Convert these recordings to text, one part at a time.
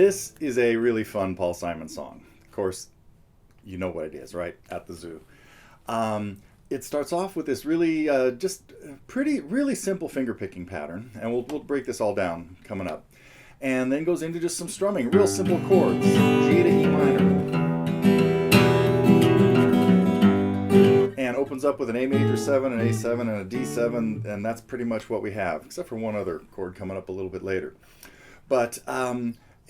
This is a really fun Paul Simon song. Of course, you know what it is, right? At the Zoo. It starts off with this really just really simple finger picking pattern, and we'll break this all down coming up. And then goes into just some strumming, real simple chords, G to E minor. And opens up with an A major 7, an A7, and a D7, and that's pretty much what we have, except for one other chord coming up a little bit later. But,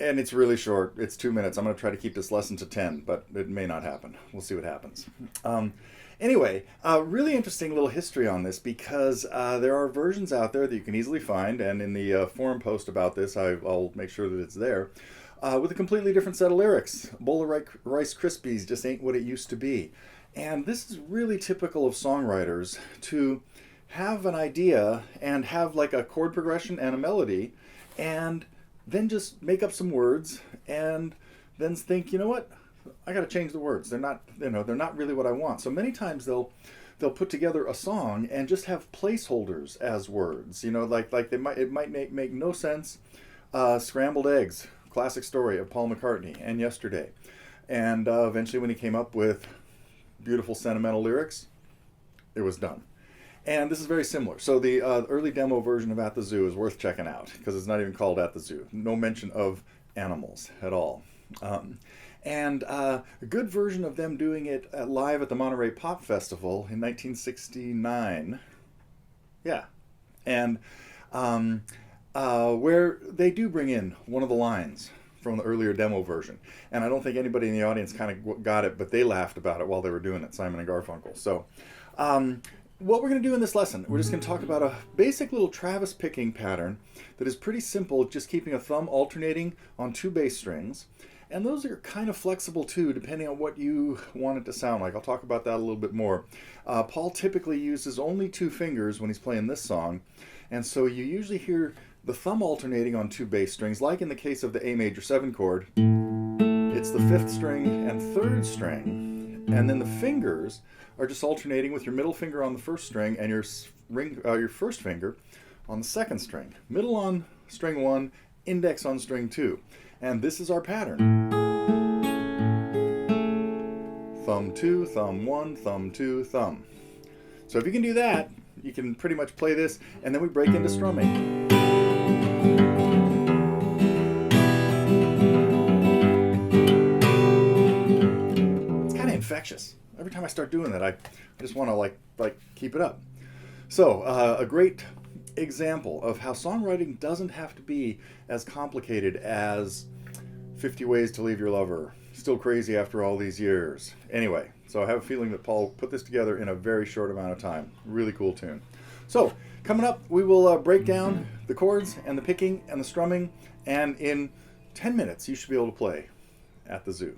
and it's really short, it's 2 minutes. I'm going to try to keep this lesson to 10, but it may not happen. We'll see what happens. Anyway, really interesting little history on this, because there are versions out there that you can easily find, and in the forum post about this, I'll make sure that it's there, with a completely different set of lyrics. A bowl of Rice Krispies just ain't what it used to be. And this is really typical of songwriters, to have an idea and have like a chord progression and a melody, and then just make up some words, and then think, you know what? I got to change the words. They're not, they're not really what I want. So many times they'll put together a song and just have placeholders as words. Like it might make no sense. Scrambled eggs, classic story of Paul McCartney and Yesterday, and eventually when he came up with beautiful sentimental lyrics, it was done. And this is very similar. So the early demo version of At the Zoo is worth checking out, because it's not even called At the Zoo. No mention of animals at all. And a good version of them doing it live at the Monterey Pop Festival in 1969. Yeah. And where they do bring in one of the lines from the earlier demo version. And I don't think anybody in the audience kind of got it, but they laughed about it while they were doing it, Simon and Garfunkel. So what we're going to do in this lesson, we're just going to talk about a basic little Travis picking pattern that is pretty simple, just keeping a thumb alternating on 2 bass strings. And those are kind of flexible too, depending on what you want it to sound like. I'll talk about that a little bit more. Paul typically uses only 2 fingers when he's playing this song, and so you usually hear the thumb alternating on 2 bass strings, like in the case of the A major 7 chord. It's the 5th string and 3rd string, and then the fingers are just alternating with your middle finger on the 1st string and your 1st finger on the 2nd string. Middle on string 1, index on string 2. And this is our pattern. Thumb 2, thumb 1, thumb 2, thumb. So if you can do that, you can pretty much play this, and then we break into strumming. It's kind of infectious. Every time I start doing that, I just want to like keep it up. So a great example of how songwriting doesn't have to be as complicated as 50 Ways to Leave Your Lover, Still Crazy After All These Years. Anyway, so I have a feeling that Paul put this together in a very short amount of time. Really cool tune. So coming up, we will break down the chords and the picking and the strumming, and in 10 minutes you should be able to play At the Zoo.